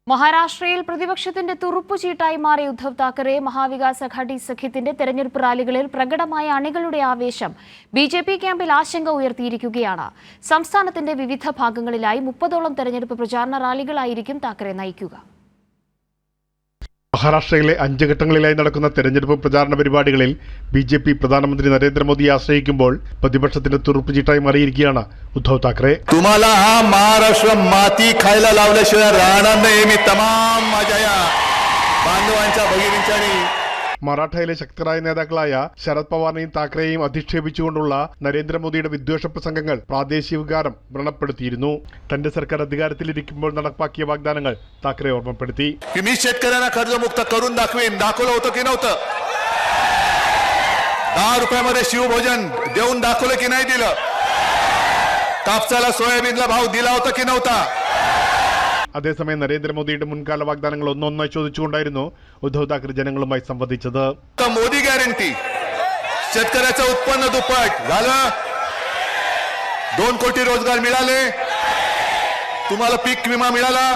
മഹാരാഷ്ട്രയിൽ പ്രതിപക്ഷത്തിന്റെ തുറുപ്പുചീട്ടായി മാറിയ ഉദ്ധവ് താക്കറെ മഹാവികാസ് അഘാടി സഖ്യത്തിന്റെ തെരഞ്ഞെടുപ്പ് റാലികളിൽ പ്രകടമായ അണികളുടെ ആവേശം ബിജെപി ക്യാമ്പിൽ ആശങ്ക ഉയർത്തിയിരിക്കുകയാണ്. സംസ്ഥാനത്തിന്റെ വിവിധ ഭാഗങ്ങളിലായി 30ഓളം തെരഞ്ഞെടുപ്പ് പ്രചാരണ റാലികളായിരിക്കും താക്കറെ നയിക്കുക. മഹാരാഷ്ട്രയിലെ 5 ഘട്ടങ്ങളിലായി നടക്കുന്ന തെരഞ്ഞെടുപ്പ് പ്രചാരണ പരിപാടികളിൽ ബിജെപി പ്രധാനമന്ത്രി നരേന്ദ്രമോദിയെ ആശ്രയിക്കുമ്പോൾ പ്രതിപക്ഷത്തിന്റെ തുറുപ്പുചീട്ടായി മാറിയിരിക്കുകയാണ് ഉദ്ധവ് താക്കറെ. तुम्हाला हा महाराष्ट्र माती खायला लावल्याशिवाय राहणार नाही. मी तमाम माझ्या या बांधवांच्या भगिनींच्या മറാഠയിലെ ശക്തരായ നേതാക്കളായ ശരത് പവാറിനെയും താക്കറെയും അധിക്ഷേപിച്ചുകൊണ്ടുള്ള നരേന്ദ്രമോദിയുടെ വിദ്വേഷ പ്രസംഗങ്ങൾ പ്രാദേശിക വികാരം വ്രണപ്പെടുത്തിയിരുന്നു. തന്റെ സർക്കാർ അധികാരത്തിലിരിക്കുമ്പോൾ നടപ്പാക്കിയ വാഗ്ദാനങ്ങൾ താക്കറെ ഓർമ്മപ്പെടുത്തി. मी शेतकऱ्यांना कर्जमुक्त करून दाखवलं होतं की नव्हतं? 10 रुपयामध्ये शिवभोजन देऊन दाखवलं की नाही दिलं? कापसाला सोयाबीनला भाव दिला होता की नव्हता? അതേസമയം നരേന്ദ്രമോദിയുടെ മുൻകാല വാഗ്ദാനങ്ങൾ ഒന്നൊന്നായി ചോദിച്ചുകൊണ്ടായിരുന്നു ഉദ്ധവ് താക്കറെ ജനങ്ങളുമായി സംവദിച്ചത്. मोदी गॅरंटी शेतकऱ्याचं उत्पन्न दुप्पट झालं, 2 कोटी रोजगार मिळाले, तुम्हाला पीक विमा मिळाला,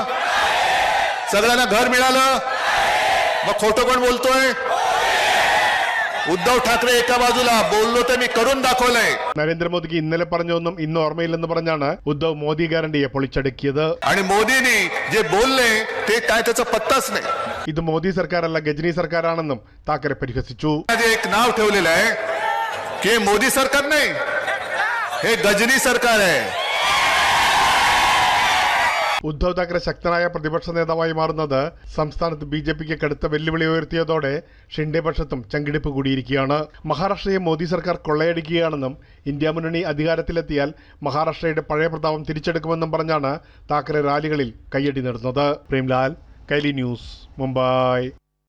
सगळ्यांना घर मिळालं. मग खोटं कोण बोलतोय? ഉദ്ധവ് ഠാക്കറെ एका बाजूला बोललो तर मी करून दाखवलंय. നരേന്ദ്രമോദിക്ക് ഇന്നലെ പറഞ്ഞൊന്നും ഇന്ന് ഓർമ്മയില്ലെന്ന് പറഞ്ഞാണ് ഉദ്ധവ് മോദി ഗ്യാരണ്ടിയെ പൊളിച്ചടുക്കിയത്. आणि मोदींनी जे बोलले ते काय त्याचा पत्ताच नाही. ഇത് മോദി സർക്കാരല്ല ഗജനി സർക്കാരാണെന്നും താക്കറെ പരിഹസിച്ചു. एक नाव ठेवलेलं आहे की मोदी सरकार नाही, हे गजनी सरकार आहे. ഉദ്ധവ് താക്കറെ ശക്തനായ പ്രതിപക്ഷ നേതാവായി മാറുന്നത് സംസ്ഥാനത്ത് ബിജെപിക്ക് കടുത്ത വെല്ലുവിളി ഉയർത്തിയതോടെ ഷിൻഡെ പക്ഷത്തും ചങ്കിടിപ്പ് കൂടിയിരിക്കുകയാണ്. മഹാരാഷ്ട്രയെ മോദി സർക്കാർ കൊള്ളയടിക്കുകയാണെന്നും ഇന്ത്യ മുന്നണി അധികാരത്തിലെത്തിയാൽ മഹാരാഷ്ട്രയുടെ പഴയ പ്രതാപം തിരിച്ചെടുക്കുമെന്നും പറഞ്ഞാണ് താക്കറെ റാലികളിൽ കയ്യടി നേടുന്നത്. പ്രേംലാൽ, കൈലി ന്യൂസ്, മുംബൈ.